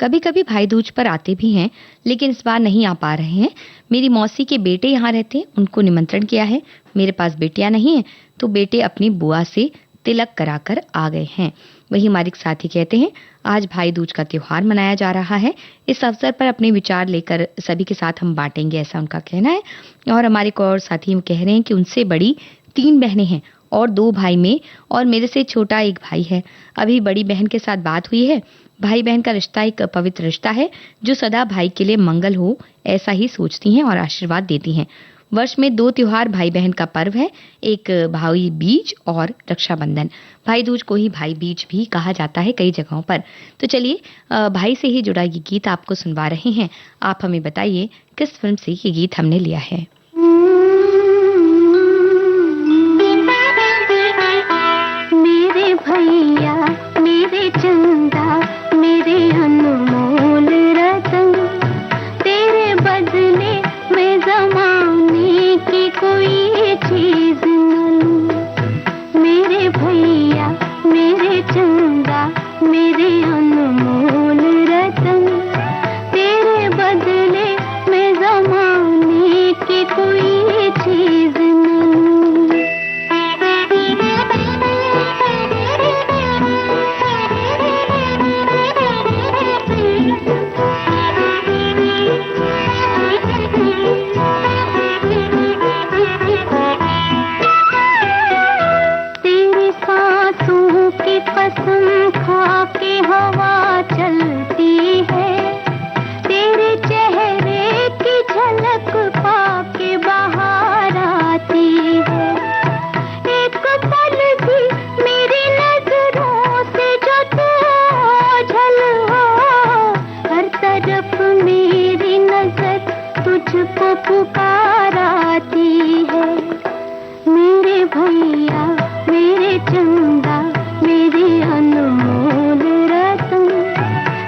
कभी कभी भाई दूज पर आते भी हैं, लेकिन इस बार नहीं आ पा रहे हैं। मेरी मौसी के बेटे यहाँ रहते हैं, उनको निमंत्रण किया है। मेरे पास बेटियां नहीं है, तो बेटे अपनी बुआ से तिलक कराकर आ गए हैं। वही हमारे एक साथी कहते हैं, आज भाई दूज का त्योहार मनाया जा रहा है। इस अवसर पर अपने विचार लेकर सभी के साथ हम बांटेंगे, ऐसा उनका कहना है। और हमारे एक और साथी कह रहे हैं कि उनसे बड़ी 3 बहनें हैं और 2 भाई में, और मेरे से छोटा एक भाई है। अभी बड़ी बहन के साथ बात हुई है। भाई बहन का रिश्ता एक पवित्र रिश्ता है जो सदा भाई के लिए मंगल हो ऐसा ही सोचती हैं और आशीर्वाद देती हैं। वर्ष में 2 त्योहार भाई बहन का पर्व है, एक भाई बीज और रक्षाबंधन। भाई दूज को ही भाई बीज भी कहा जाता है कई जगहों पर। तो चलिए भाई से ही जुड़ा ये गीत आपको सुनवा रहे हैं। आप हमें बताइए किस फिल्म से ये गीत हमने लिया है। मेरे भैया मेरे चंदा मेरे अनमोल रतन, तेरे बदले में जमाने की कोई चीज न लूं। मेरे भैया मेरे चंदा मेरे अनमोल रतन, तेरे बदले में जमाने की कोई चीज न लूं। तेरी सांसों की कसम खा के हवा चलती है, तेरे चेहरे की झलक पाके बाहर आती है। एक पल भी मेरी नजरों से जो तू ओझल हो, हर तरफ मेरी नजर तुझको पुकार आती है। मेरे भैया मेरे चंदा मेरे अनमोल रतन,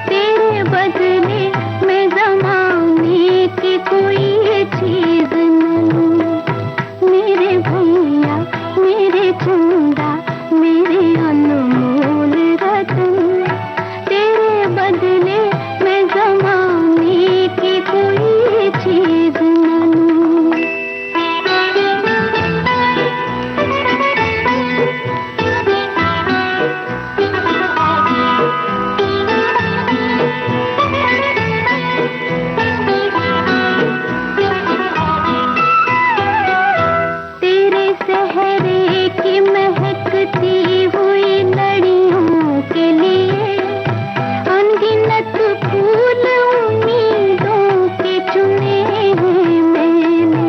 तेरे बदले में जमाने की कोई चीज न लूं। मेरे भैया मेरे चंदा मेरे अनमोल रतन, तेरे बदले में जमाने की कोई चीज न लूं। तेरे सहरे की महकती हुई लड़ियों के लिए अनगिनत फूल उम्मीदों के चुने हैं मैंने।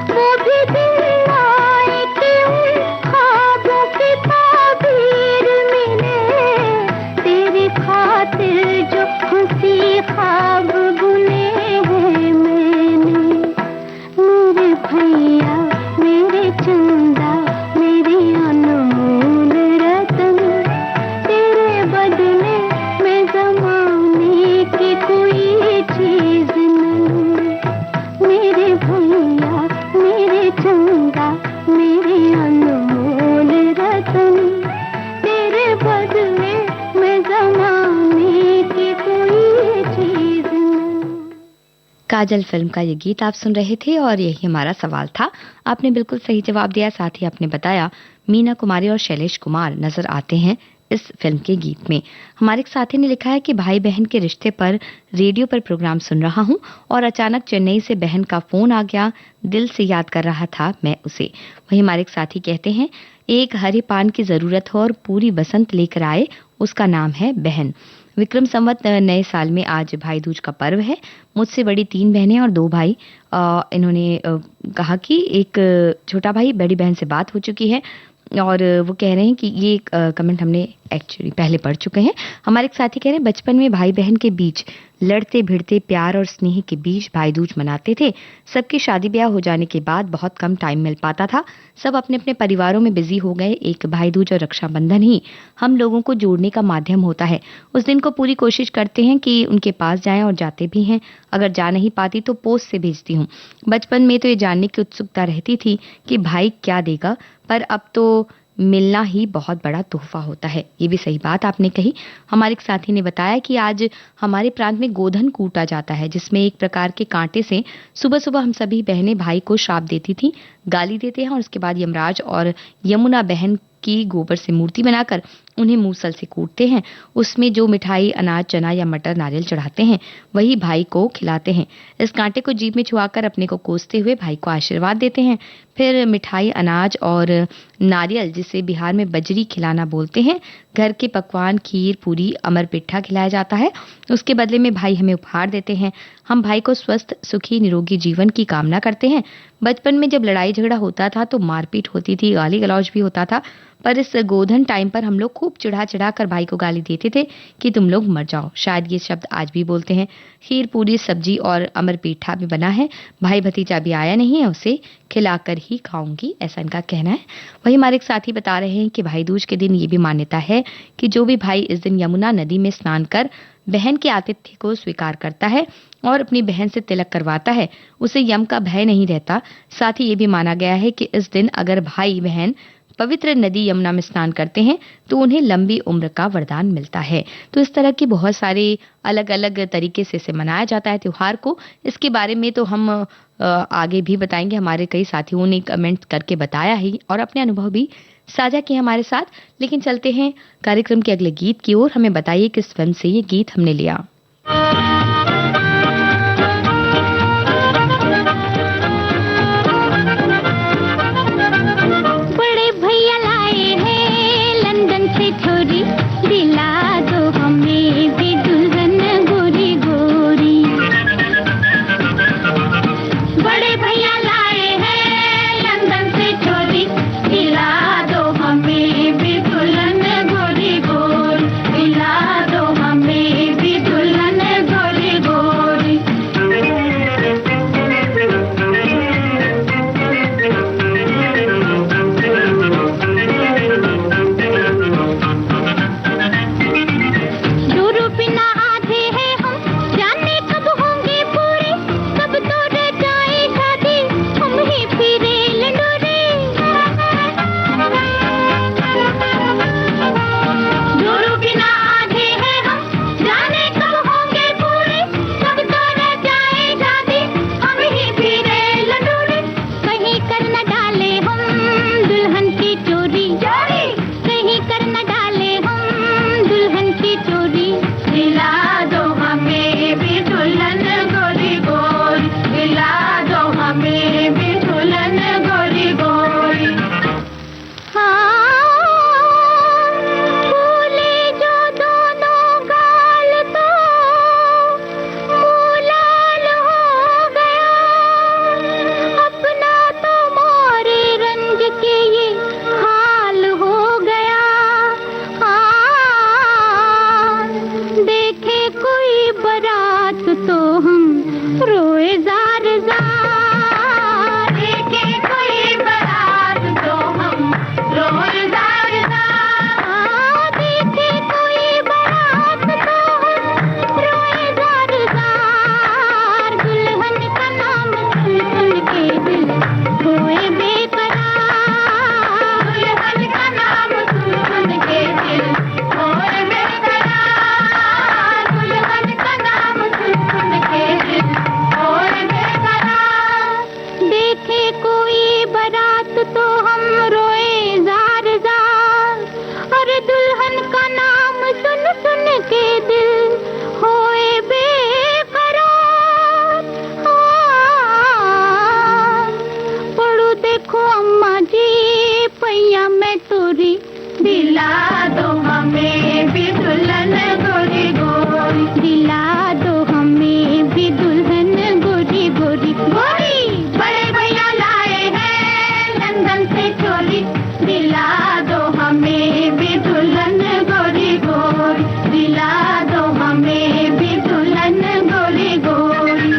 वो भी दिन आए कि उन ख्वाबों की ताबीर मिले, तेरी खातिर जो हंसी ख्वाब बुने हैं मैंने। मेरे भैया मेरे चंदा मेरे अनमोल रतन, तेरे बदले में जमाने की कोई चीज न लूं। मेरे भैया मेरे चंदा मेरे अनमोल रतन, तेरे बदले में जमाने की कोई चीज न लूं। काजल फिल्म का ये गीत आप सुन रहे थे और यही हमारा सवाल था। आपने बिल्कुल सही जवाब दिया। साथ ही आपने बताया मीना कुमारी और शैलेश कुमार नजर आते हैं इस फिल्म के गीत में। हमारे एक साथी ने लिखा है कि भाई बहन के रिश्ते पर रेडियो पर प्रोग्राम सुन रहा हूं और अचानक चेन्नई से बहन का फोन आ गया, दिल से याद कर रहा था मैं उसे। वही हमारे एक साथी कहते हैं, एक हरे पान की जरूरत हो और पूरी बसंत लेकर आए, उसका नाम है बहन। विक्रम संवत नए साल में आज भाई दूज का पर्व है। मुझसे बड़ी 3 बहनें और 2 भाई। इन्होंने कहा कि एक छोटा भाई बड़ी बहन से बात हो चुकी है और वो कह रहे हैं कि ये कमेंट हमने एक्चुअली पहले पढ़ चुके हैं। हमारे एक साथी कह रहे हैं, बचपन में भाई बहन के बीच लड़ते भिड़ते प्यार और स्नेह के बीच भाई दूज मनाते थे। सबकी शादी ब्याह हो जाने के बाद बहुत कम टाइम मिल पाता था, सब अपने अपने परिवारों में बिजी हो गए। एक भाई दूज और रक्षाबंधन ही हम लोगों को जोड़ने का माध्यम होता है। उस दिन को पूरी कोशिश करते हैं कि उनके पास जाएं और जाते भी हैं। अगर जा नहीं पाती तो पोस्ट से भेजती हूँ। बचपन में तो ये जानने की उत्सुकता रहती थी कि भाई क्या देगा, पर अब तो मिलना ही बहुत बड़ा तोहफा होता है। ये भी सही बात आपने कही। हमारे एक साथी ने बताया कि आज हमारे प्रांत में गोधन कूटा जाता है, जिसमें एक प्रकार के कांटे से सुबह सुबह हम सभी बहनें भाई को श्राप देती थी, गाली देते हैं और उसके बाद यमराज और यमुना बहन की गोबर से मूर्ति बनाकर उन्हें मूसल से कूटते हैं। उसमें जो मिठाई, अनाज, चना या मटर, नारियल चढ़ाते हैं वही भाई को खिलाते हैं। इस कांटे को जीभ में छुआकर अपने को कोसते हुए भाई को आशीर्वाद देते हैं। फिर मिठाई, अनाज और नारियल, जिसे बिहार में बजरी खिलाना बोलते हैं, घर के पकवान, खीर, पूरी, अमर पिट्ठा खिलाया जाता है। उसके बदले में भाई हमें उपहार देते हैं। हम भाई को स्वस्थ, सुखी, निरोगी जीवन की कामना करते हैं। बचपन में जब लड़ाई झगड़ा होता था तो मारपीट होती थी, गाली गलौज भी होता था, पर इस गोधन टाइम पर हम लोग खूब चिढ़ा चिढ़ा कर भाई को गाली देते थे कि तुम लोग मर जाओ। शायद ये शब्द आज भी बोलते हैं। खीर, पूरी, सब्जी और अमर पीठा भी बना है। भाई भतीजा भी आया नहीं है, उसे खिलाकर ही खाऊंगी, ऐसा इनका कहना है। वही हमारे एक साथी बता रहे हैं कि भाई दूज के दिन ये भी मान्यता है कि जो भी भाई इस दिन यमुना नदी में स्नान कर बहन के आतिथ्य को स्वीकार करता है और अपनी बहन से तिलक करवाता है, उसे यम का भय नहीं रहता। साथ ही ये भी माना गया है कि इस दिन अगर भाई बहन पवित्र नदी यमुना में स्नान करते हैं तो उन्हें लंबी उम्र का वरदान मिलता है। तो इस तरह की बहुत सारे अलग अलग तरीके से इसे मनाया जाता है त्योहार को। इसके बारे में तो हम आगे भी बताएंगे। हमारे कई साथियों ने कमेंट करके बताया है और अपने अनुभव भी साझा किए हमारे साथ। लेकिन चलते हैं कार्यक्रम के अगले गीत की ओर। हमें बताइए किस फिल्म से ये गीत हमने लिया। बड़े भैया लाए हैं लंदन से छोरी, दिला दो हमें भी दुल्हन गोरी गोरी। बड़े भैया लाए हैं लंदन से छोरी, दिला दो हमें भी दुल्हन गोरी गोरी, दिला दो हमें भी दुल्हन गोरी गोरी। दूर बिना आधे हैं हम, जाने कब होंगे पूरे, कब तो रह जाए शादी, हम ही फिरे लंडोरे। दूर बिना आधे हैं हम, जाने कब होंगे पूरे, कब तो रह जाए शादी, हम ही फिरे लंडोरे। कहीं कर न डाले हम दुल्हन की चोरी, कहीं कर न डाले हम दुल्हन की चोरी। दिला दो हमें भी दुल्हन गोरी गोरी, दिला दो हमें भी दुल्हन गोरी गोरी। हाँ, फूले जो दोनों गाल तो मुँह लाल हो गया, अपना तो मोरे रंग के ये हाल हो गया। हाँ, देखे कोई बारात तो हम रोए जार जार, देखे कोई बारात तो हम रोए जार जार, देखे कोई बारात तो हम रोए जार जार। दुल्हन का नाम सुन सुन के दिल होए बेकरार, दुल्हन का नाम सुन सुन के दिल होए बेकरार, दुल्हन का नाम सुन सुन के दिल होए बेकरार। देखे कोई बारात तो हम रोए जार जार, और दुल्हन का नाम सुन सुन के दिल होए बेकरार। हाँ, पढ़ो देखो अम्मा जी पैया में तोरी, दिला दो हमें भी दुल्हन गोरी गोरी, दिला दो हमें भी दुल्हन गोरी गोरी गोरी। बड़े भैया लाए हैं लंदन से चोरी, दिला दो हमें भी दुल्हन गोरी गोरी, दिला दो हमें भी दुल्हन गोरी गोरी।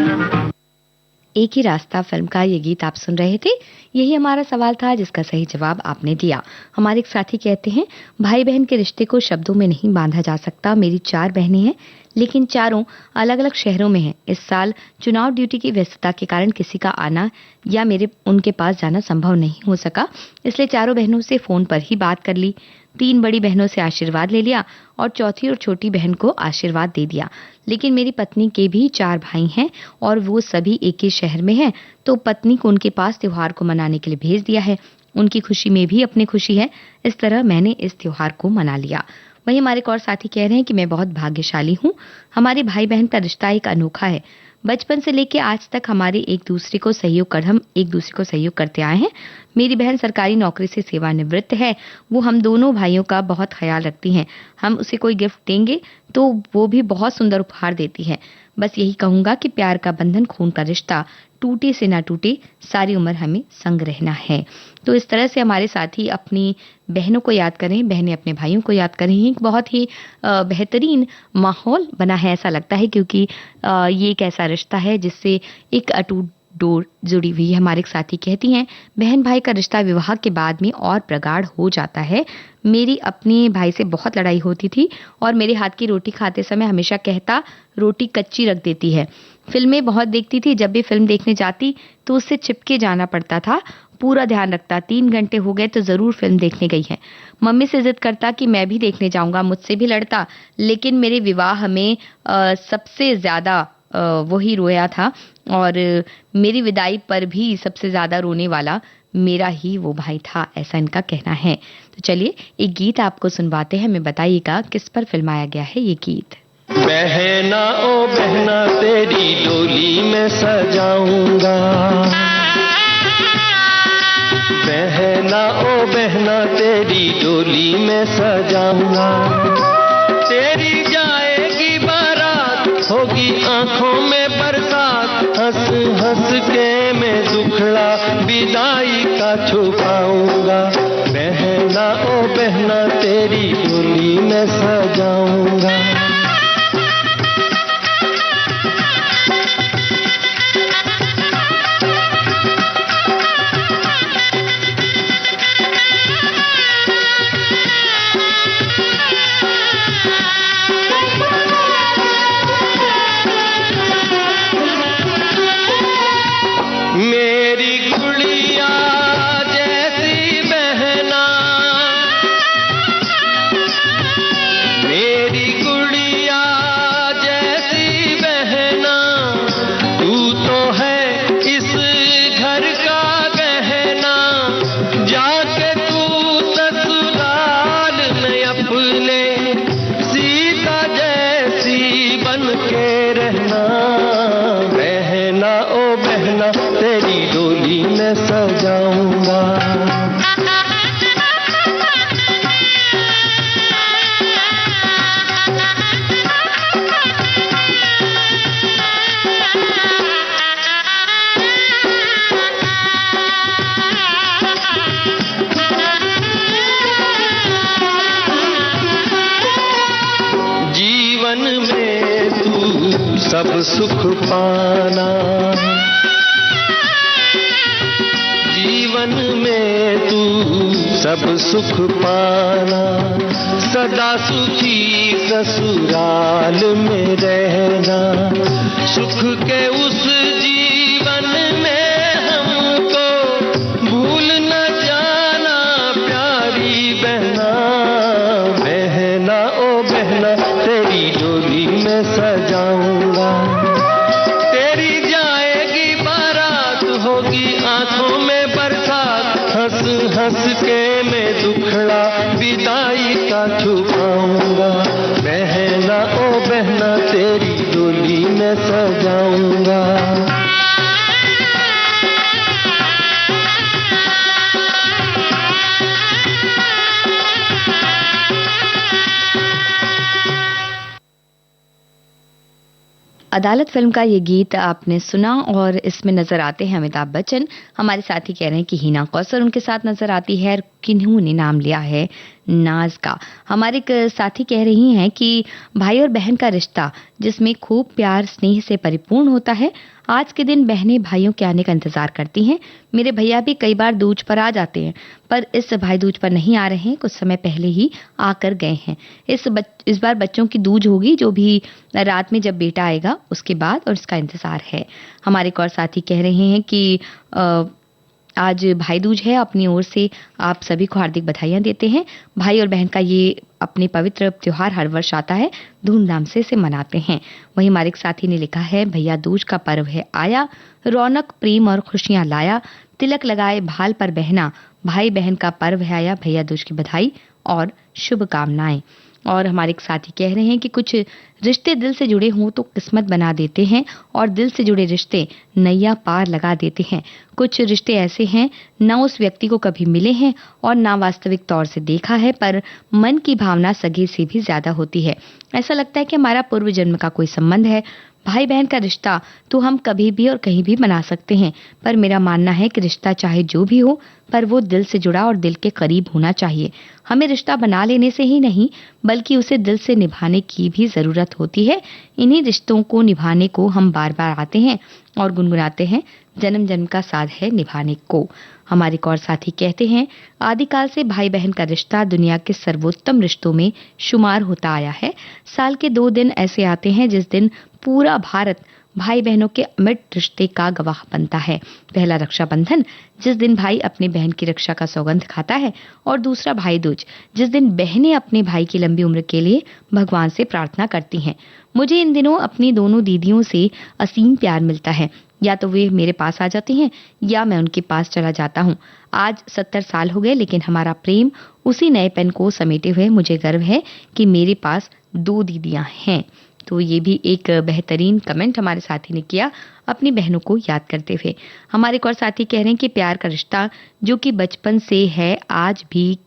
एक ही रास्ता फिल्म का ये गीत आप सुन रहे थे। यही हमारा सवाल था जिसका सही जवाब आपने दिया। हमारे एक साथी कहते हैं, भाई बहन के रिश्ते को शब्दों में नहीं बांधा जा सकता। मेरी 4 बहनें हैं, लेकिन चारों अलग अलग शहरों में हैं। इस साल चुनाव ड्यूटी की व्यस्तता के कारण किसी का आना या मेरे उनके पास जाना संभव नहीं हो सका, इसलिए चारों बहनों से फोन पर ही बात कर ली। 3 बड़ी बहनों से आशीर्वाद ले लिया और चौथी और छोटी बहन को आशीर्वाद दे दिया। लेकिन मेरी पत्नी के भी 4 भाई हैं और वो सभी एक ही शहर में हैं, तो पत्नी को उनके पास त्योहार को मनाने के लिए भेज दिया है। उनकी खुशी में भी अपनी खुशी है। इस तरह मैंने इस त्योहार को मना लिया। वहीं हमारे एक और साथी कह रहे हैं कि मैं बहुत भाग्यशाली हूँ। हमारे भाई बहन का रिश्ता एक अनोखा है। बचपन से लेकर आज तक हम एक दूसरे को सहयोग करते आए हैं। मेरी बहन सरकारी नौकरी से सेवानिवृत्त है। वो हम दोनों भाइयों का बहुत ख्याल रखती हैं। हम उसे कोई गिफ्ट देंगे तो वो भी बहुत सुंदर उपहार देती है। बस यही कहूंगा कि प्यार का बंधन, खून का रिश्ता टूटे से ना टूटे, सारी उम्र हमें संग रहना है। तो इस तरह से हमारे साथी अपनी बहनों को याद करें, बहनें अपने भाइयों को याद करें। एक बहुत ही बेहतरीन माहौल बना है ऐसा लगता है, क्योंकि ये एक ऐसा रिश्ता है जिससे एक अटूट डोर जुड़ी हुई है। हमारे एक साथी कहती हैं, बहन भाई का रिश्ता विवाह के बाद में और प्रगाढ़ हो जाता है। मेरी अपने भाई से बहुत लड़ाई होती थी और मेरे हाथ की रोटी खाते समय हमेशा कहता, रोटी कच्ची रख देती है। फिल्में बहुत देखती थी, जब भी फिल्म देखने जाती तो उससे चिपके जाना पड़ता था। पूरा ध्यान रखता, 3 घंटे हो गए तो जरूर फिल्म देखने गई है। मम्मी से जिद करता कि मैं भी देखने जाऊंगा, मुझसे भी लड़ता। लेकिन मेरे विवाह में सबसे ज्यादा वही रोया था और मेरी विदाई पर भी सबसे ज्यादा रोने वाला मेरा ही वो भाई था, ऐसा इनका कहना है। तो चलिए एक गीत आपको सुनवाते हैं, हमें बताइएगा किस पर फिल्माया गया है ये गीत। बहना ओ बहना तेरी डोली में सजाऊंगा, बहना ओ बहना तेरी डोली में सजाऊंगा। तेरी जाएगी बारात, होगी आंखों में बरसात, हंस हंस के मैं दुखड़ा विदाई का छुपाऊंगा। बहना ओ बहना तेरी डोली में सजाऊंगा। सब सुख पाना, जीवन में तू सब सुख पाना, सदा सुखी ससुराल में रहना। सुख के उस जीवन में हमको भूल न जाना प्यारी बहना। बहना ओ बहना तेरी डोली में सजाऊंगा। तेरी जाएगी बारात, होगी आंखों में बरसात, हंस हंस के मैं दुखड़ा विदाई का छुपाऊंगा। बहना ओ बहना तेरी डोली में सजाऊंगा। अदालत फिल्म का ये गीत आपने सुना और इसमें नजर आते हैं अमिताभ बच्चन। हमारे साथी कह रहे हैं कि हिना कौसर उनके साथ नजर आती है। किन्होंने नाम लिया है नाज का। हमारे एक साथी कह रही हैं कि भाई और बहन का रिश्ता जिसमें खूब प्यार स्नेह से परिपूर्ण होता है, आज के दिन बहनें भाइयों के आने का इंतजार करती हैं। मेरे भैया भी कई बार दूज पर आ जाते हैं, पर इस भाई दूज पर नहीं आ रहे हैं, कुछ समय पहले ही आकर गए हैं। इस बार बच्चों की दूज होगी, जो भी रात में जब बेटा आएगा उसके बाद, और इसका इंतजार है। हमारे एक और साथी कह रहे हैं कि आज भाई दूज है, अपनी ओर से आप सभी को हार्दिक बधाइयां देते हैं। भाई और बहन का ये अपने पवित्र त्योहार हर वर्ष आता है, धूमधाम से इसे मनाते हैं। वहीं हमारे एक साथी ने लिखा है, भैया दूज का पर्व है आया, रौनक प्रेम और खुशियां लाया, तिलक लगाए भाल पर बहना, भाई बहन का पर्व है आया, भैया दूज की बधाई और शुभकामनाएं। और हमारे एक साथी कह रहे हैं कि कुछ रिश्ते दिल से जुड़े हों तो किस्मत बना देते हैं, और दिल से जुड़े रिश्ते नैया पार लगा देते हैं। कुछ रिश्ते ऐसे हैं, ना उस व्यक्ति को कभी मिले हैं और ना वास्तविक तौर से देखा है, पर मन की भावना सगे से भी ज्यादा होती है। ऐसा लगता है कि हमारा पूर्व जन्म का कोई संबंध है। भाई बहन का रिश्ता तो हम कभी भी और कहीं भी बना सकते हैं, पर मेरा मानना है कि रिश्ता चाहे जो भी हो, पर वो दिल से जुड़ा और दिल के करीब होना चाहिए। हमें रिश्ता बना लेने से ही नहीं, बल्कि उसे दिल से निभाने की भी जरूरत होती है। इन्हीं रिश्तों को निभाने को हम बार बार आते हैं और गुनगुनाते हैं, जन्म जन्म का साथ है निभाने को। हमारे एक और साथी कहते हैं, आदिकाल से भाई बहन का रिश्ता दुनिया के सर्वोत्तम रिश्तों में शुमार होता आया है। साल के 2 दिन ऐसे आते हैं जिस दिन पूरा भारत भाई बहनों के अमिट रिश्ते का गवाह बनता है। पहला रक्षाबंधन, जिस दिन भाई अपने बहन की रक्षा का सौगंध खाता है, और दूसरा भाई दूज, जिस दिन बहनें अपने भाई की लंबी उम्र के लिए भगवान से प्रार्थना करती हैं। मुझे इन दिनों अपनी दोनों दीदियों से असीम प्यार मिलता है। या तो वे मेरे पास आ जाती हैं या मैं उनके पास चला जाता हूँ। आज 70 साल हो गए, लेकिन हमारा प्रेम उसी नएपन को समेटे हुए मुझे गर्व है कि मेरे पास 2 दीदियां हैं। तो ये भी एक बेहतरीन कमेंट हमारे साथी ने किया अपनी बहनों को याद करते हुए। हमारे एक और साथी कह रहे हैं कि प्यार का रिश्ता जो कि बचपन से है, आज भी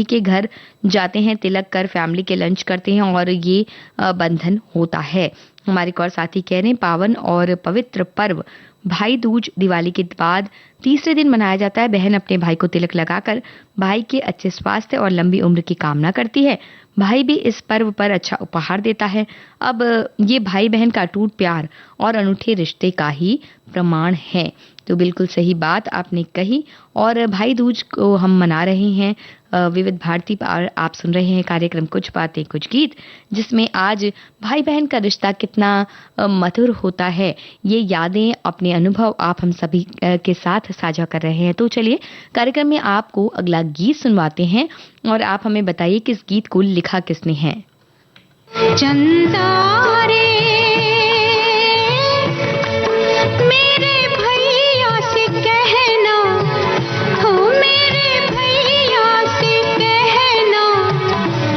के घर जाते हैं, तिलक कर फैमिली के लंच करते हैं, और ये बंधन होता है। हमारे एक और साथी कह रहे हैं, पावन और पवित्र पर्व भाई दूज दिवाली के बाद तीसरे दिन मनाया जाता है। बहन अपने भाई को तिलक लगाकर भाई के अच्छे स्वास्थ्य और लंबी उम्र की कामना करती है। भाई भी इस पर्व पर अच्छा उपहार देता है। अब ये भाई बहन का अटूट प्यार और अनूठे रिश्ते का ही प्रमाण है। तो बिल्कुल सही बात आपने कही। और भाई दूज को हम मना रहे हैं विविध भारती पर। आप सुन रहे हैं कार्यक्रम कुछ बातें कुछ गीत, जिसमें आज भाई बहन का रिश्ता कितना मधुर होता है, ये यादें, अपने अनुभव आप हम सभी के साथ साझा कर रहे हैं। तो चलिए कार्यक्रम में आपको अगला गीत सुनवाते हैं, और आप हमें बताइए कि इस गीत को लिखा किसने है। चंदा रे मेरे भैया से कहना, हो मेरे भैया से कहना,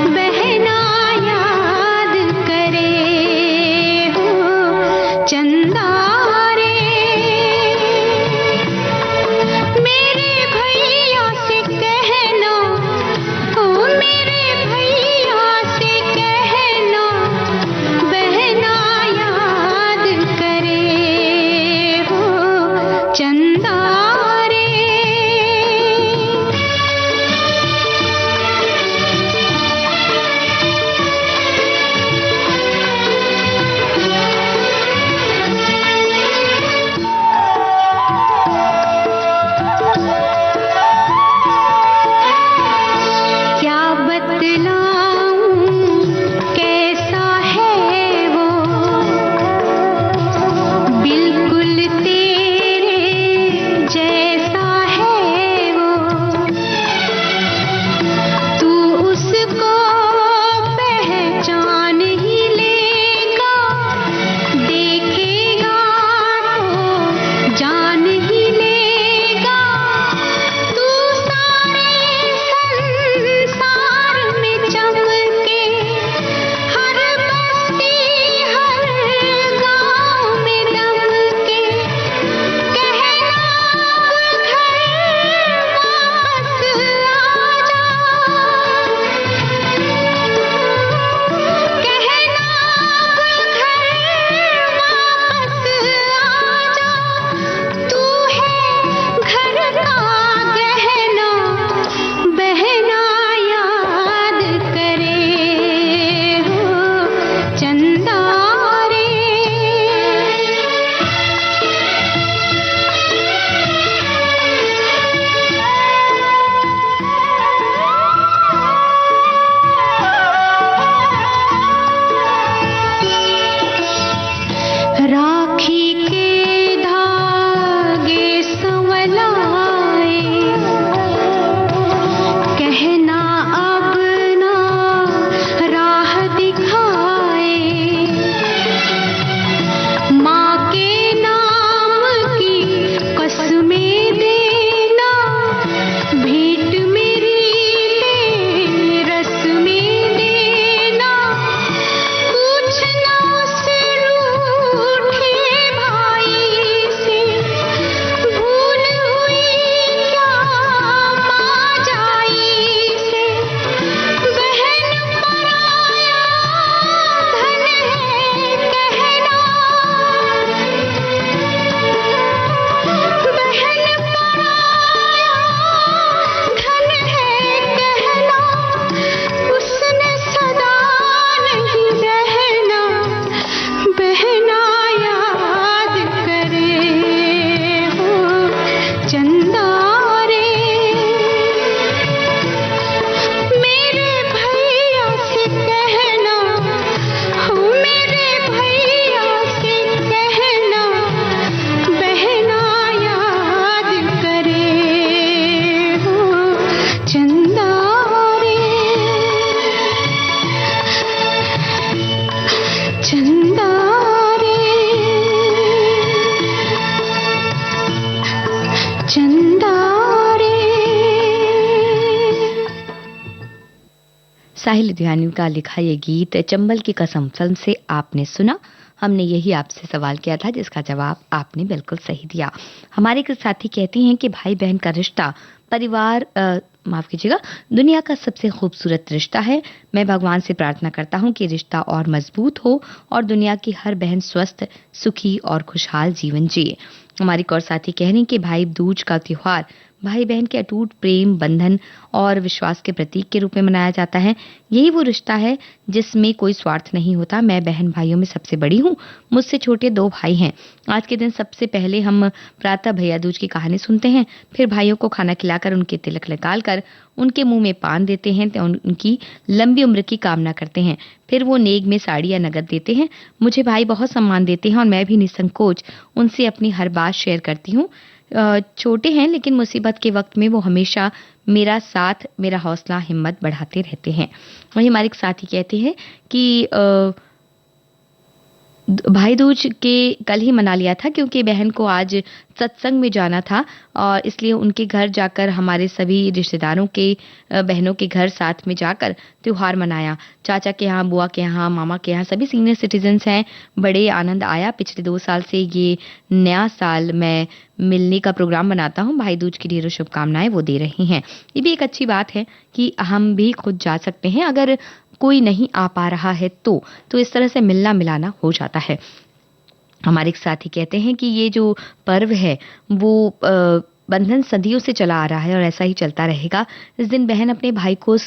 बहना याद करे हो। चंदा रे मेरे भैया से कहना, हो मेरे भैया से कहना, बहना याद करे हो। नंदारे। साहिल लुधियानवी का लिखा ये गीत चंबल की कसम फिल्म से आपने सुना। हमने यही आपसे सवाल किया था जिसका जवाब आपने बिल्कुल सही दिया। हमारे एक साथी कहती हैं कि भाई बहन का रिश्ता परिवार माफ कीजिएगा दुनिया का सबसे खूबसूरत रिश्ता है। मैं भगवान से प्रार्थना करता हूँ कि रिश्ता और मजबूत हो और दुनिया की हर बहन स्वस्थ सुखी और खुशहाल जीवन जिए। हमारी एक और साथी कह रही हैं कि भाई दूज का त्योहार भाई बहन के अटूट प्रेम बंधन और विश्वास के प्रतीक के रूप में मनाया जाता है। यही वो रिश्ता है जिसमें कोई स्वार्थ नहीं होता। मैं बहन भाइयों में सबसे बड़ी हूँ। मुझसे छोटे 2 भाई हैं। आज के दिन सबसे पहले हम प्रातः भैया दूज की कहानी सुनते हैं, फिर भाइयों को खाना खिलाकर उनके तिलक निकालकर उनके मुंह में पान देते हैं तो उनकी लंबी उम्र की कामना करते हैं। फिर वो नेग में साड़ी या नगद देते हैं। मुझे भाई बहुत सम्मान देते हैं और मैं भी निसंकोच उनसे अपनी हर बात शेयर करती हूँ। छोटे हैं लेकिन मुसीबत के वक्त में वो हमेशा मेरा साथ मेरा हौसला हिम्मत बढ़ाते रहते हैं। वही हमारे एक साथी कहते हैं कि भाई दूज के कल ही मना लिया था क्योंकि बहन को आज सत्संग में जाना था और इसलिए उनके घर जाकर हमारे सभी रिश्तेदारों के बहनों के घर साथ में जाकर त्योहार मनाया। चाचा के यहाँ बुआ के यहाँ मामा के यहाँ सभी सीनियर सिटीजन्स हैं। बड़े आनंद आया। पिछले 2 साल से ये नया साल मैं मिलने का प्रोग्राम बनाता हूँ। भाई दूज की ढेरों शुभकामनाएं वो दे रही हैं। ये भी एक अच्छी बात है कि हम भी खुद जा सकते हैं। अगर कोई नहीं आ पा रहा है तो इस तरह से मिलना मिलाना हो जाता है। हमारे एक साथी कहते हैं कि ये जो पर्व है वो बंधन सदियों से चला आ रहा है और ऐसा ही चलता रहेगा। इस दिन बहन अपने भाई को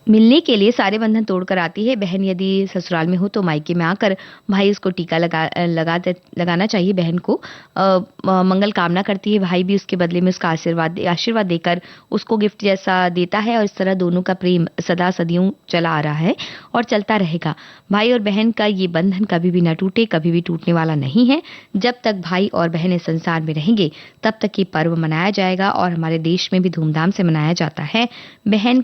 मिलने के लिए सारे बंधन तोड़कर आती है। बहन यदि ससुराल में हो तो मायके में आकर भाई उसको टीका लगाना चाहिए। बहन को मंगल कामना करती है। भाई भी उसके बदले में उसका आशीर्वाद देकर उसको गिफ्ट जैसा देता है और इस तरह दोनों का प्रेम सदा सदियों चला आ रहा है और चलता रहेगा। भाई और बहन का ये बंधन कभी भी न टूटे, कभी भी टूटने वाला नहीं है। जब तक भाई और बहन इस संसार में रहेंगे तब तक ये पर्व मनाया जाएगा और हमारे देश में भी धूमधाम से मनाया जाता है। बहन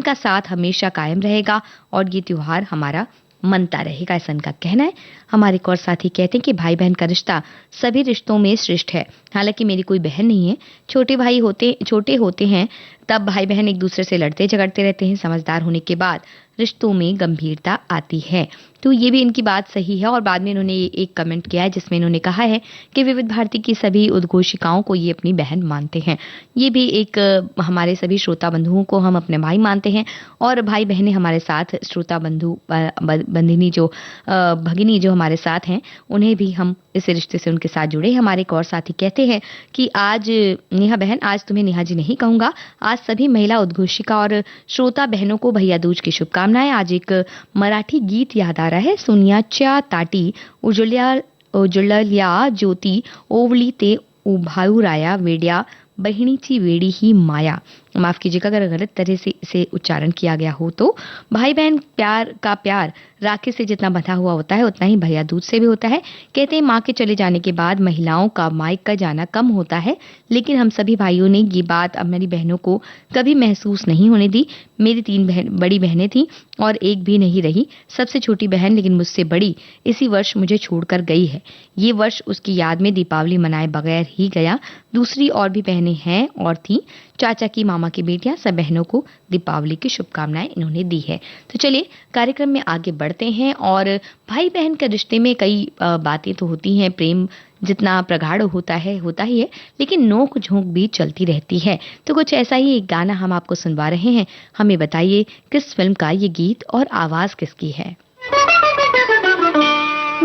का साथ हमेशा कायम रहेगा और ये त्योहार हमारा मनता रहेगा, ऐसा इनका कहना है। हमारे एक और साथी कहते हैं कि भाई बहन का रिश्ता सभी रिश्तों में श्रेष्ठ है। हालांकि मेरी कोई बहन नहीं है। छोटे होते हैं तब भाई बहन एक दूसरे से लड़ते झगड़ते रहते हैं। समझदार होने के बाद रिश्तों में गंभीरता आती है। तो ये भी इनकी बात सही है। और बाद में इन्होंने एक कमेंट किया है जिसमें इन्होंने कहा है कि विविध भारती की सभी उद्घोषिकाओं को ये अपनी बहन मानते हैं। ये भी एक हमारे सभी श्रोता बंधुओं को हम अपने भाई मानते हैं और भाई बहनें हमारे साथ श्रोता बंधु बंधिनी जो भगिनी जो हमारे साथ हैं उन्हें भी हम इस रिश्ते से उनके साथ जुड़े। हमारे एक और साथी कहते हैं कि आज नेहा बहन, आज तुम्हें नेहा जी नहीं कहूंगा, आज सभी महिला उद्घोषिका और श्रोता बहनों को भैया दूज की शुभकामनाएं। आज एक मराठी गीत याद आ रहा है, सोनियाच्या ताटी उजळल्या ज्योती ओवली ते उभाऊराया वेड्या बहिणीची वेडी ही माया। माफ कीजिएगा अगर गलत तरह से इसे उच्चारण किया गया हो तो। भाई बहन प्यार राखी से जितना बंधा हुआ होता है उतना ही भैया दूज से भी होता है। कहते हैं माँ के चले जाने के बाद महिलाओं का मायका जाना कम होता है, लेकिन हम सभी भाइयों ने ये बात अपनी बहनों को कभी महसूस नहीं होने दी। मेरी 3 बड़ी बहनें थीं और एक भी नहीं रही। सबसे छोटी बहन लेकिन मुझसे बड़ी इसी वर्ष मुझे छोड़कर गई है। ये वर्ष उसकी याद में दीपावली मनाए बगैर ही गया। दूसरी और भी बहनें हैं और थी। चाचा की मामा की बेटियां सब बहनों को दीपावली की शुभकामनाएं इन्होंने दी है। तो चलिए कार्यक्रम में आगे बढ़ते हैं। और भाई बहन के रिश्ते में कई बातें तो होती हैं। प्रेम जितना प्रगाढ़ होता ही है, लेकिन नोक झोंक भी चलती रहती है। तो कुछ ऐसा ही एक गाना हम आपको सुनवा रहे हैं। हमें बताइए किस फिल्म का ये गीत और आवाज किसकी है।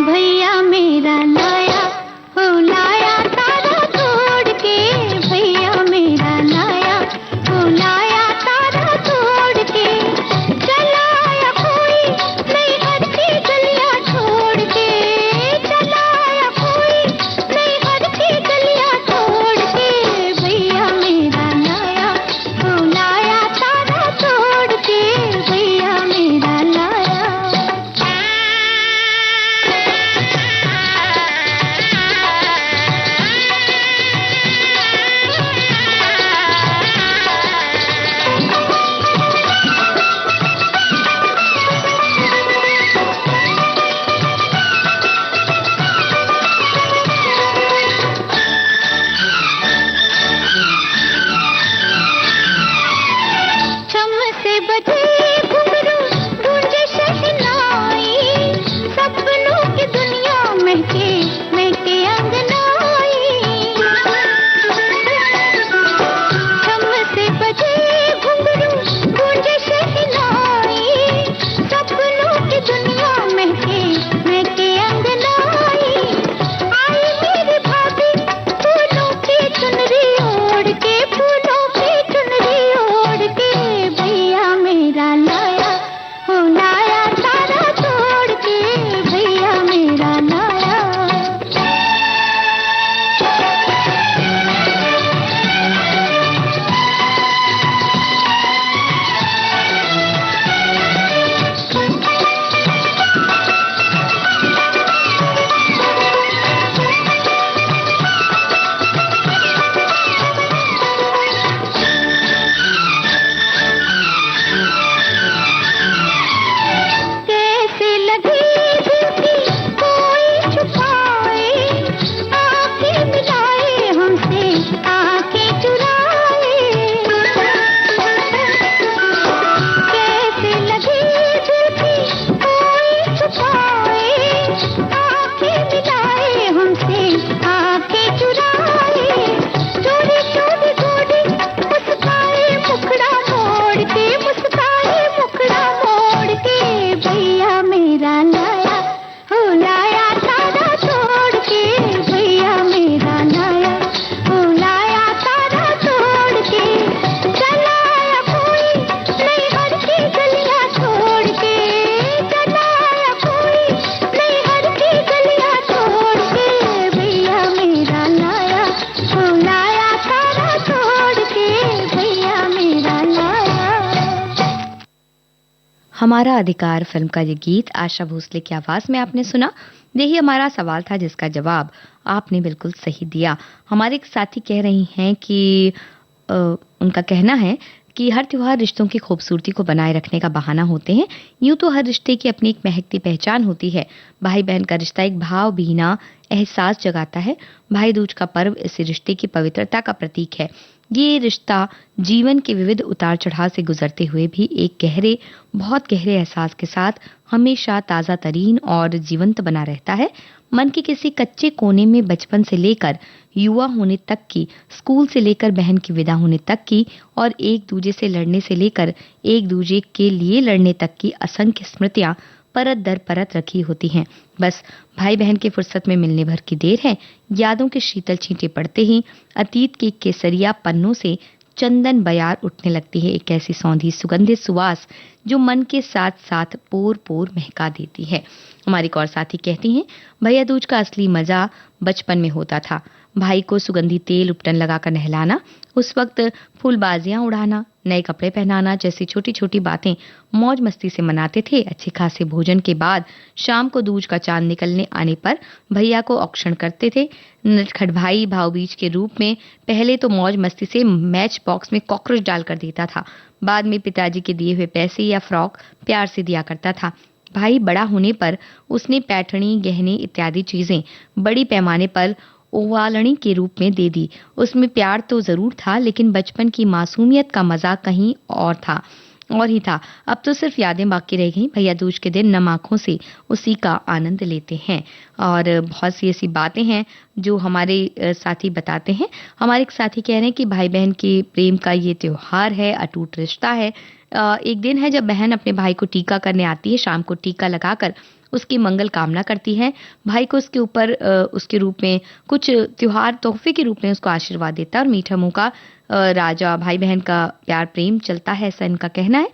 भैया मेरा लाया हो लाया तारा तोड़ के, भैया मेरा लाया हो लाया तारा तोड़ के, चलाया कोई नहीं हर की गलियां छोड़ के, चलाया कोई नहीं हर की गलियां छोड़ के, भैया मेरा लाया हो लाया तारा तोड़ के, भैया मेरा लाया। हमारा अधिकार फिल्म का ये गीत आशा भोसले की आवाज में आपने सुना। यही हमारा सवाल था जिसका जवाब आपने बिल्कुल सही दिया। हमारे एक साथी कह रही हैं कि अ, उनका कहना है कि हर त्योहार रिश्तों की खूबसूरती को बनाए रखने का बहाना होते हैं। यूं तो हर रिश्ते की अपनी एक महकती पहचान होती है। भाई बहन का रिश्ता एक भाव भीना एहसास जगाता है। भाई दूज का पर्व इस रिश्ते की पवित्रता का प्रतीक है। ये रिश्ता जीवन के विविध उतार चढ़ाव से गुजरते हुए भी एक गहरे, बहुत गहरे एहसास के साथ हमेशा ताजा तरीन और जीवंत बना रहता है। मन के किसी कच्चे कोने में बचपन से लेकर युवा होने तक की, स्कूल से लेकर बहन की विदा होने तक की और एक दूजे से लड़ने से लेकर एक दूजे के लिए लड़ने तक की असंख्य स्मृतियां परत दर परत रखी होती हैं। बस भाई बहन की फुर्सत में मिलने भर की देर है। यादों के शीतल छींटे पड़ते ही अतीत के केसरिया पन्नों से चंदन बयार उठने लगती है, एक ऐसी सौंधी सुगंधित सुवास जो मन के साथ साथ पोर पोर महका देती है। हमारी एक और साथी कहती हैं, भैया दूज का असली मजा बचपन में होता था। भाई को सुगंधी तेल उपटन लगाकर नहलाना, उस वक्त फूलबाजियां उड़ाना, नए कपड़े पहनाना जैसी छोटी छोटी बातें मौज मस्ती से मनाते थे। अच्छे खासे भोजन के बाद शाम को दूज का चांद निकलने आने पर भैया को औक्षण करते थे। नटखट भाई भाव बीज के रूप में पहले तो मौज मस्ती से मैच बॉक्स में कॉकरोच डालकर देता था, बाद में पिताजी के दिए हुए पैसे या फ्रॉक प्यार से दिया करता था। भाई बड़ा होने पर उसने पैठनी, गहने इत्यादि चीजें बड़ी पैमाने पर ओवालनी के रूप में दे दी। उसमें प्यार तो जरूर था, लेकिन बचपन की मासूमियत का मजा कहीं और ही था। अब तो सिर्फ यादें बाकी रह गईं। भैया दूज के दिन नम आंखों से उसी का आनंद लेते हैं। और बहुत सी ऐसी बातें हैं जो हमारे साथी बताते हैं। हमारे एक साथी कह रहे हैं कि भाई बहन के प्रेम का ये त्योहार है, अटूट रिश्ता है। एक दिन है जब बहन अपने भाई को टीका करने आती है। शाम को टीका लगाकर उसकी मंगल कामना करती है। भाई को उसके ऊपर उसके रूप में कुछ त्योहार तोहफे के रूप में उसको आशीर्वाद देता है और मीठा मुंह का राजा भाई बहन का प्यार प्रेम चलता है, ऐसा इनका कहना है।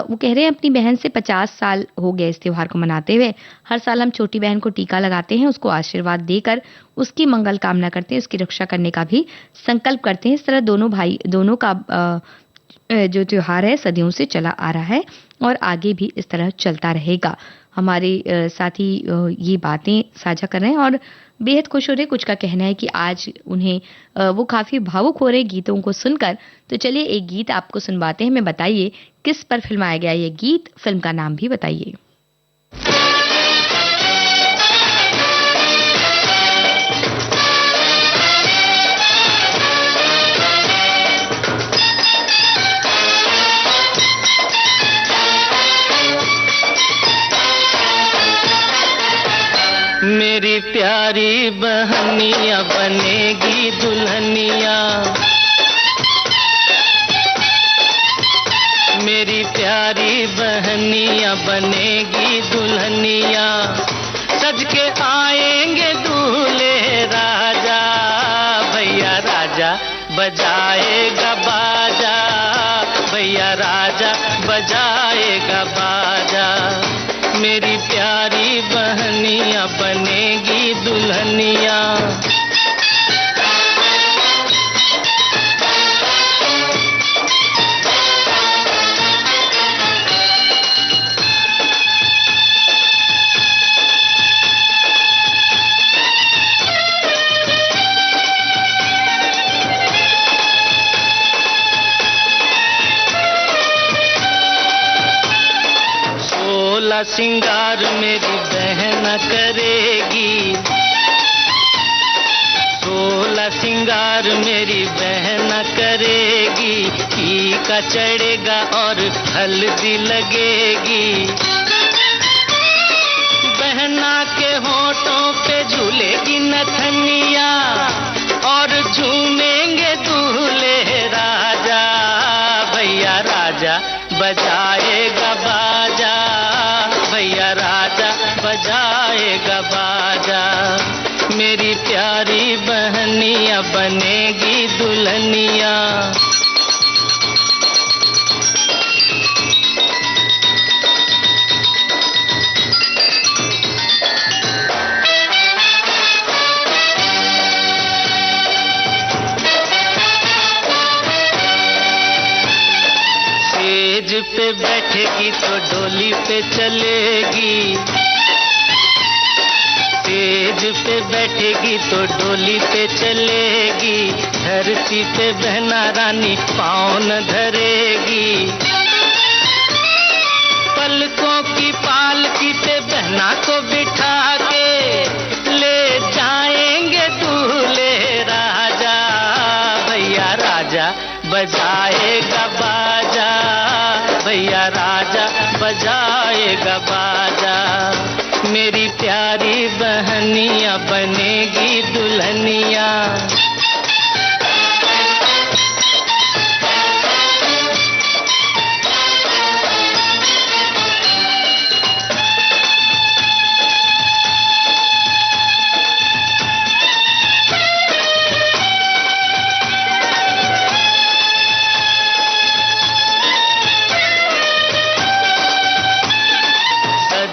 वो कह रहे हैं अपनी बहन से 50 साल हो गए इस त्योहार को मनाते हुए। हर साल हम छोटी बहन को टीका लगाते हैं, उसको आशीर्वाद देकर उसकी मंगल कामना करते हैं, उसकी रक्षा करने का भी संकल्प करते हैं। इस तरह दोनों का जो त्योहार है सदियों से चला आ रहा है और आगे भी इस तरह चलता रहेगा। हमारे साथी ये बातें साझा कर रहे हैं और बेहद खुश हो रहे। कुछ का कहना है कि आज उन्हें वो काफी भावुक हो रहे गीतों को सुनकर। तो चलिए एक गीत आपको सुनवाते हैं। हमें बताइए किस पर फिल्माया गया ये गीत, फिल्म का नाम भी बताइए। मेरी प्यारी बहनिया बनेगी दुल्हनिया, मेरी प्यारी बहनिया बनेगी दुल्हनिया, सज के आएंगे दूल्हे राजा, भैया राजा बजाएगा बाजा, भैया राजा बजाएगा बाजा, मेरी प्यारी बहनिया बनेगी दुल्हनिया। सिंगार मेरी बहन करेगी, 16 सिंगार मेरी बहन करेगी, टीका चढ़ेगा और हल्दी लगेगी, बहना के होठों पे झूलेगी नथनिया और झूमेंगे दूल्हे राजा, भैया राजा बजाएगा बाजा, भैया राजा बजाएगा बाजा, मेरी प्यारी बहनिया बनेगी दुल्हनिया। सेज पे बैठेगी तो डोली पे चलेगी, सेज पे बैठेगी तो डोली पे चलेगी, धरती पे बहना रानी पाँव न धरेगी। पलकों की पालकी पे बहना को बिठा के ले जाएंगे दूल्हे राजा, भैया राजा बजाएगा बाजा, भैया राजा बजाएगा बाजा। मेरी प्यारी बहनिया बनेगी दुल्हनिया।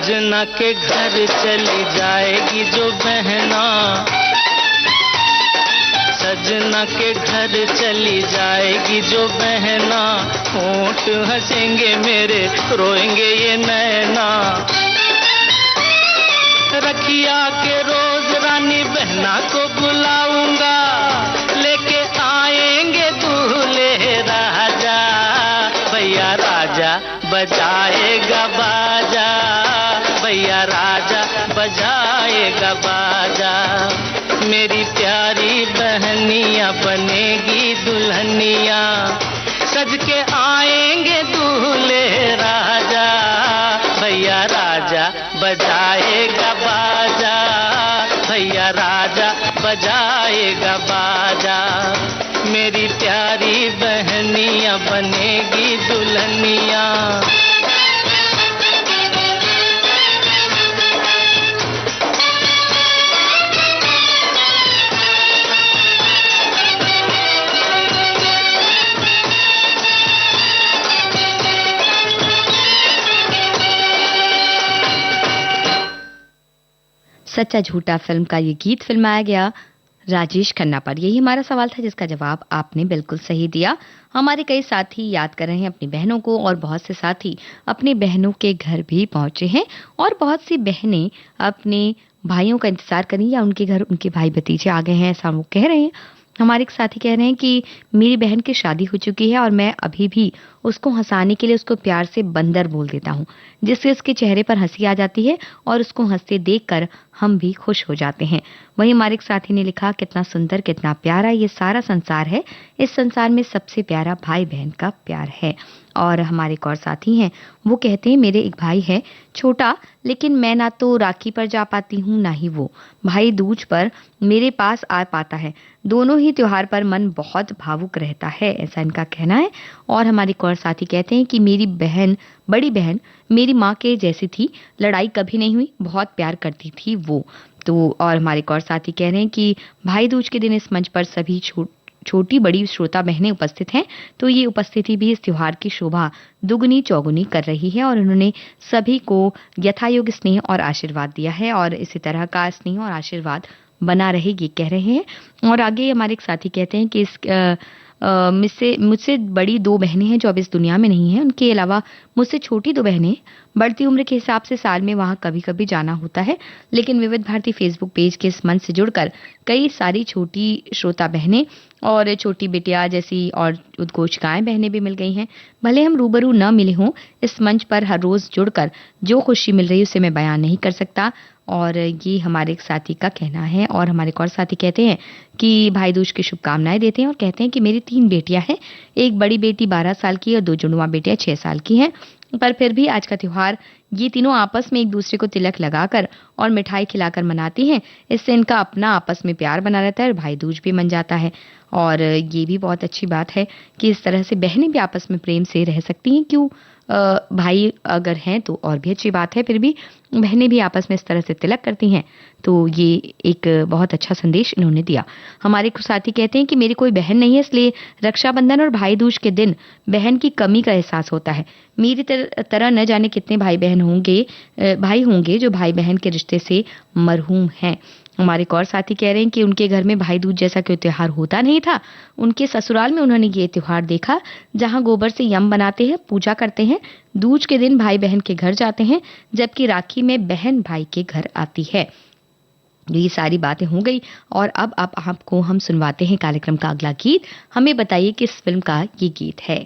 सजना के घर चली जाएगी जो बहना, सजना के घर चली जाएगी जो बहना, होंठ हंसेंगे मेरे रोएंगे ये नैना। रखिया के रोज रानी बहना को बुलाऊंगा, लेके आएंगे दूल्हे राजा, भैया राजा बजाएगा बाजा, भैया राजा बजाएगा बाजा। मेरी प्यारी बहनिया बनेगी दुल्हनिया, सज के आएंगे दूल्हे राजा, भैया राजा बजाएगा बाजा, भैया राजा बजाएगा बाजा। मेरी प्यारी बहनिया बनेगी दुल्हनिया। सच्चा झूठा फिल्म का ये गीत फिल्माया गया राजेश खन्ना पर। यही हमारा सवाल था जिसका जवाब आपने बिल्कुल सही दिया। हमारे कई साथी याद कर रहे हैं अपनी बहनों को और बहुत से साथी अपनी बहनों के घर भी पहुंचे हैं और बहुत सी बहनें अपने भाइयों का इंतजार कर रही हैं या उनके घर उनके भाई भतीजे आ गए हैं, ऐसा वो कह रहे हैं। हमारे एक साथी कह रहे हैं कि मेरी बहन की शादी हो चुकी है और मैं अभी भी उसको हंसाने के लिए उसको प्यार से बंदर बोल देता हूँ, जिससे उसके चेहरे पर हंसी आ जाती है और उसको हंसते देखकर हम भी खुश हो जाते हैं। वहीं हमारे एक साथी ने लिखा, कितना सुंदर कितना प्यारा ये सारा संसार है, इस संसार में सबसे प्यारा भाई बहन का प्यार है। और हमारे एक और साथी हैं, वो कहते हैं मेरे एक भाई है छोटा, लेकिन मैं ना तो राखी पर जा पाती हूँ ना ही वो भाई दूज पर मेरे पास आ पाता है। दोनों ही त्योहार पर मन बहुत भावुक रहता है, ऐसा इनका कहना है। और हमारे एक और साथी कहते हैं कि मेरी बहन बड़ी बहन मेरी माँ के जैसी थी, लड़ाई कभी नहीं हुई, बहुत प्यार करती थी वो। तो और हमारे एक और साथी कह रहे हैं कि भाई दूज के दिन इस मंच पर सभी छोटी बड़ी श्रोता बहनें उपस्थित हैं, तो ये उपस्थिति भी इस त्योहार की शोभा दुगनी चौगुनी कर रही है और उन्होंने सभी को यथायोग्य स्नेह और आशीर्वाद दिया है और इसी तरह का स्नेह और आशीर्वाद बना रहेगी कह रहे हैं। और आगे हमारे एक साथी कहते हैं कि मुझसे बड़ी दो बहनें हैं जो अब इस दुनिया में नहीं हैं, उनके अलावा मुझसे छोटी दो बहनें बढ़ती उम्र के हिसाब से साल में वहाँ कभी कभी जाना होता है, लेकिन विविध भारती फेसबुक पेज के इस मंच से जुड़कर कई सारी छोटी श्रोता बहनें और छोटी बिटिया जैसी और उद्घोषिकाएं बहनें भी मिल गई हैं। भले हम रूबरू न मिले हों, इस मंच पर हर रोज जुड़कर जो खुशी मिल रही है उसे मैं बयान नहीं कर सकता। और ये हमारे एक साथी का कहना है। और हमारे एक और साथी कहते हैं कि भाई दूज की शुभकामनाएं देते हैं और कहते हैं कि मेरी 3 बेटियां हैं, एक बड़ी बेटी 12 साल की और 2 जुड़वा बेटियां 6 साल की हैं, पर फिर भी आज का त्योहार ये तीनों आपस में एक दूसरे को तिलक लगाकर और मिठाई खिलाकर मनाती हैं। इससे इनका अपना आपस में प्यार बना रहता है और भाई दूज भी मन जाता है। और ये भी बहुत अच्छी बात है कि इस तरह से बहनें भी आपस में प्रेम से रह सकती हैं। क्यों भाई अगर हैं तो और भी अच्छी बात है, फिर भी बहनें भी आपस में इस तरह से तिलक करती हैं, तो ये एक बहुत अच्छा संदेश इन्होंने दिया। हमारे कुछ साथी कहते हैं कि मेरी कोई बहन नहीं है, इसलिए रक्षाबंधन और भाई दूज के दिन बहन की कमी का एहसास होता है। मेरी तरह न जाने कितने भाई होंगे जो भाई बहन के रिश्ते से मरहूम हैं। हमारे एक और साथी कह रहे हैं कि उनके घर में भाई दूज जैसा कोई त्योहार होता नहीं था। उनके ससुराल में उन्होंने ये त्योहार देखा, जहां गोबर से यम बनाते हैं, पूजा करते हैं। दूज के दिन भाई बहन के घर जाते हैं, जबकि राखी में बहन भाई के घर आती है। ये सारी बातें हो गई और अब आपको हम सुनवाते हैं कार्यक्रम का अगला गीत। हमें बताइए किस फिल्म का ये गीत है।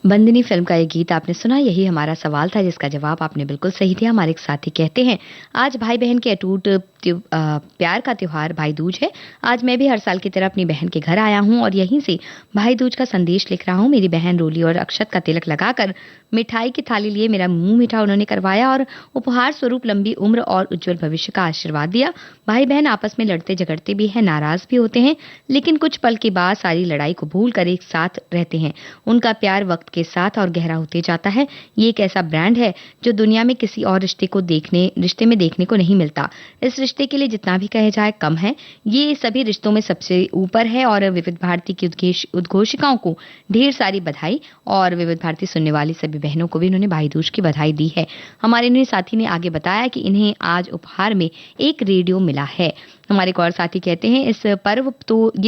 बंदिनी फिल्म का ये गीत आपने सुना। यही हमारा सवाल था जिसका जवाब आपने बिल्कुल सही दिया। हमारे एक साथी कहते हैं आज भाई बहन के अटूट प्यार का त्योहार भाई दूज है। आज मैं भी हर साल की तरह अपनी बहन के घर आया हूं और यहीं से भाई दूज का संदेश लिख रहा हूं। मेरी बहन रोली और अक्षत का तिलक लगाकर मिठाई की थाली लिए मेरा मुंह मीठा उन्होंने करवाया और उपहार स्वरूप लंबी उम्र और उज्जवल भविष्य का आशीर्वाद दिया। भाई बहन आपस में लड़ते झगड़ते भी हैं, नाराज भी होते हैं, लेकिन कुछ पल के बाद सारी लड़ाई को भूल कर एक साथ रहते हैं। उनका प्यार वक्त के साथ और गहरा होते जाता है। ये एक ऐसा ब्रांड है जो दुनिया में किसी और रिश्ते में देखने को नहीं मिलता। इस रिश्ते के लिए जितना भी कहे जाए कम है। ये सभी रिश्तों में सबसे ऊपर है और विविध भारती की उद्घोषिकाओं को ढेर सारी बधाई और विविध भारती सुनने वाली सभी बहनों को भी उन्होंने भाई दूज की बधाई दी है। हमारे इन्हें साथी ने आगे बताया कि इन्हें आज उपहार में एक रेडियो मिला है। हमारे एक और साथी कहते हैं ये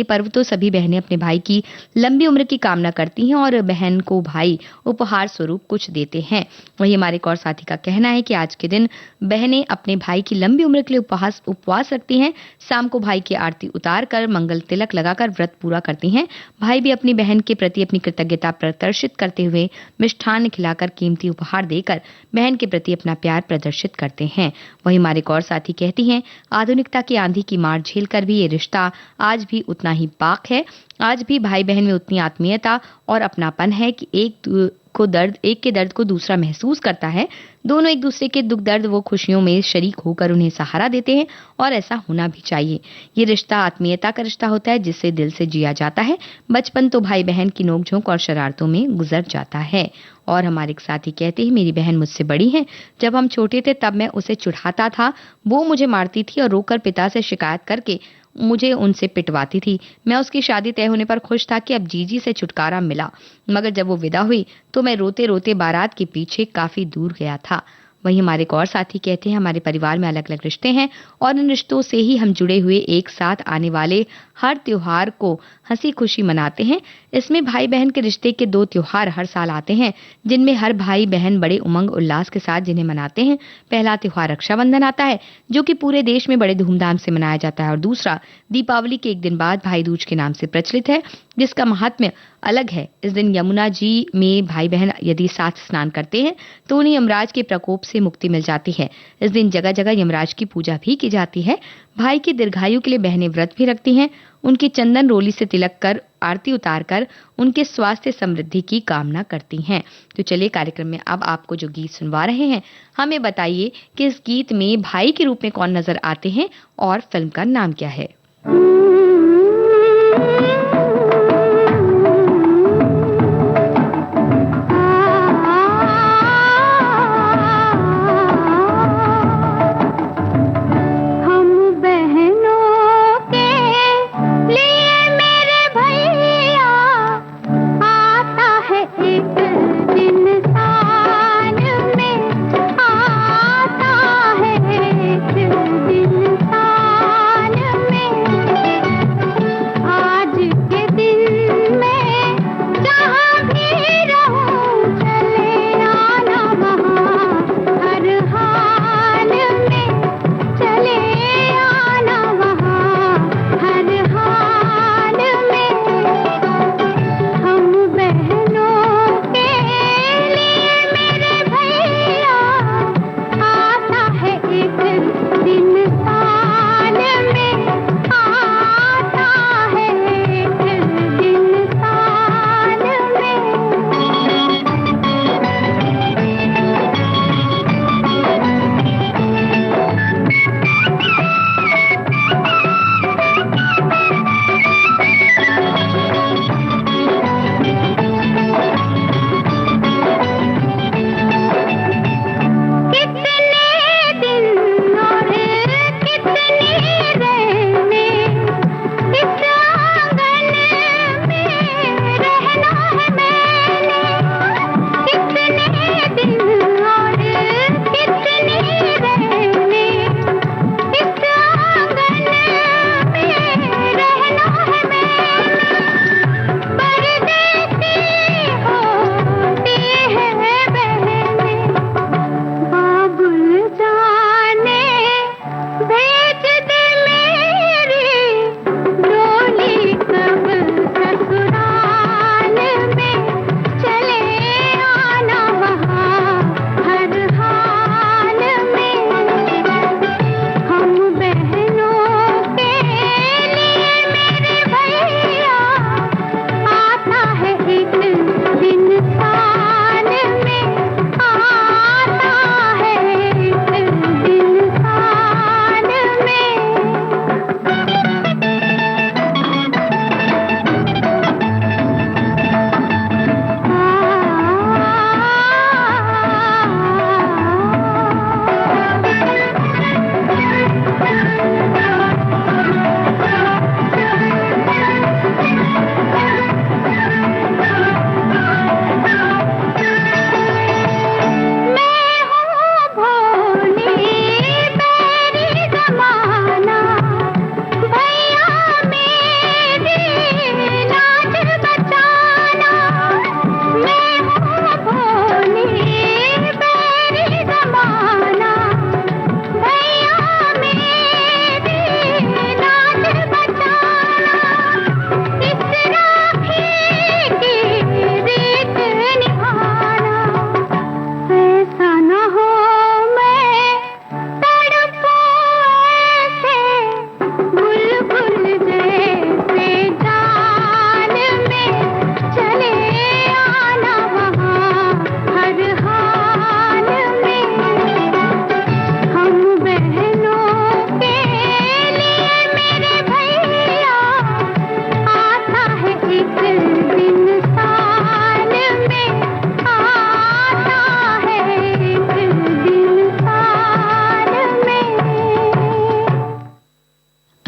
पर्व तो सभी बहनें अपने भाई की लंबी उम्र की कामना करती हैं और बहन को भाई भाई उपहार स्वरूप कुछ देते हैं। वही हमारे एक और साथी का कहना है कि आज के दिन बहनें अपने भाई की लंबी उम्र के लिए उपवास रखती हैं। शाम को भाई की आरती उतार कर मंगल तिलक लगाकर व्रत पूरा करती हैं। भाई भी अपनी बहन के प्रति अपनी कृतज्ञता प्रदर्शित करते हुए मिष्ठान खिलाकर कीमती उपहार देकर बहन के प्रति अपना प्यार प्रदर्शित करते हैं। वही हमारे एक और साथी कहती हैं, आधुनिकता की आंधी की मार झेलकर भी ये रिश्ता आज भी उतना ही पाक है। आज भी भाई बहन में उतनी आत्मीयता और अपनापन है कि एक के दर्द को दूसरा महसूस करता है। दोनों एक दूसरे के दुख दर्द वो खुशियों में शरीक होकर उन्हें सहारा देते हैं और ऐसा होना भी चाहिए। ये रिश्ता आत्मीयता का रिश्ता होता है जिससे दिल से जिया जाता है। बचपन तो भाई बहन की नोकझोंक और शरारतों में गुजर जाता है। और हमारे एक साथी कहते हैं, मेरी बहन मुझसे बड़ी है। जब हम छोटे थे तब मैं उसे चिढ़ाता था, वो मुझे मारती थी और रोकर पिता से शिकायत करके मुझे उनसे पिटवाती थी। मैं उसकी शादी तय होने पर खुश था कि अब जीजी से छुटकारा मिला, मगर जब वो विदा हुई तो मैं रोते रोते बारात के पीछे काफी दूर गया था। वही हमारे एक और साथी कहते हैं, हमारे परिवार में अलग अलग रिश्ते हैं और इन रिश्तों से ही हम जुड़े हुए एक साथ आने वाले हर त्योहार को हंसी खुशी मनाते हैं। इसमें भाई बहन के रिश्ते के 2 त्योहार हर साल आते हैं जिनमें हर भाई बहन बड़े उमंग उल्लास के साथ जिन्हें मनाते हैं। पहला त्योहार रक्षाबंधन आता है जो कि पूरे देश में बड़े धूमधाम से मनाया जाता है और दूसरा दीपावली के एक दिन बाद भाई दूज के नाम से प्रचलित है जिसका महात्म्य अलग है। इस दिन यमुना जी में भाई बहन यदि साथ स्नान करते हैं तो उन्हें यमराज के प्रकोप से मुक्ति मिल जाती है। इस दिन जगह जगह यमराज की पूजा भी की जाती है। भाई की दीर्घायु के लिए बहनें व्रत भी रखती हैं। उनकी चंदन रोली से तिलक कर आरती उतार कर उनके स्वास्थ्य समृद्धि की कामना करती हैं। तो चलिए कार्यक्रम में अब आपको जो गीत सुनवा रहे हैं, हमें बताइए कि इस गीत में भाई के रूप में कौन नजर आते हैं और फिल्म का नाम क्या है। में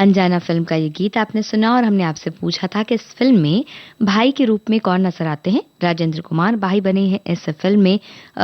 अनजाना फिल्म का ये गीत आपने सुना और हमने आपसे पूछा था कि इस फिल्म में भाई के रूप में कौन नजर आते हैं। राजेंद्र कुमार भाई बने हैं इस फिल्म में,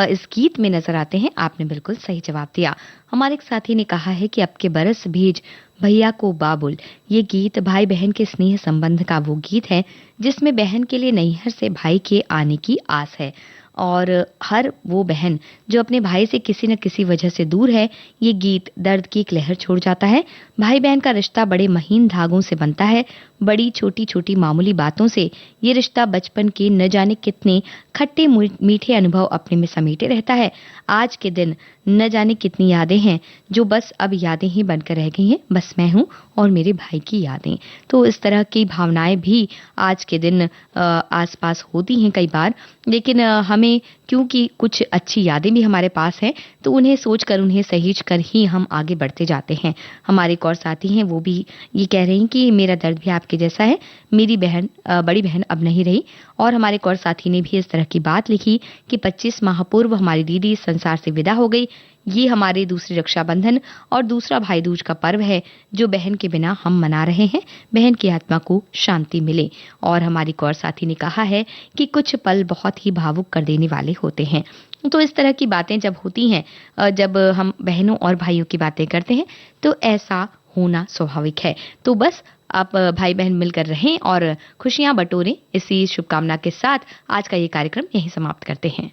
इस गीत में नजर आते हैं। आपने बिल्कुल सही जवाब दिया। हमारे एक साथी ने कहा है कि अब के बरस भेज भैया को बाबुल, ये गीत भाई बहन के स्नेह संबंध का वो गीत है जिसमें बहन के लिए नैहर से भाई के आने की आस है और हर वो बहन जो अपने भाई से किसी न किसी वजह से दूर है, ये गीत दर्द की एक लहर छोड़ जाता है। भाई बहन का रिश्ता बड़े महीन धागों से बनता है, बड़ी छोटी छोटी मामूली बातों से ये रिश्ता बचपन के न जाने कितने खट्टे मीठे अनुभव अपने में समेटे रहता है। आज के दिन न जाने कितनी यादें हैं जो बस अब यादें ही बनकर रह गई हैं, बस मैं हूँ और मेरे भाई की यादें। तो इस तरह की भावनाएं भी आज के दिन आसपास होती हैं कई बार, लेकिन हमें क्योंकि कुछ अच्छी यादें भी हमारे पास हैं तो उन्हें सोचकर उन्हें सहेज कर ही हम आगे बढ़ते जाते हैं। हमारे एक और साथी हैं, वो भी ये कह रही हैं कि मेरा दर्द भी आपके जैसा है, मेरी बहन बड़ी बहन अब नहीं रही। और हमारे एक और साथी ने भी इस तरह की बात लिखी कि 25 माह पूर्व हमारी दीदी इस संसार से विदा हो गई। ये हमारे दूसरी रक्षाबंधन और दूसरा भाई दूज का पर्व है जो बहन के बिना हम मना रहे हैं। बहन की आत्मा को शांति मिले। और हमारी एक और साथी ने कहा है कि कुछ पल बहुत ही भावुक कर देने वाले होते हैं। तो इस तरह की बातें जब होती हैं, जब हम बहनों और भाइयों की बातें करते हैं तो ऐसा होना स्वाभाविक है। तो बस आप भाई बहन मिलकर रहें और खुशियां बटोरें। इसी शुभकामना के साथ आज का ये कार्यक्रम यहीं समाप्त करते हैं।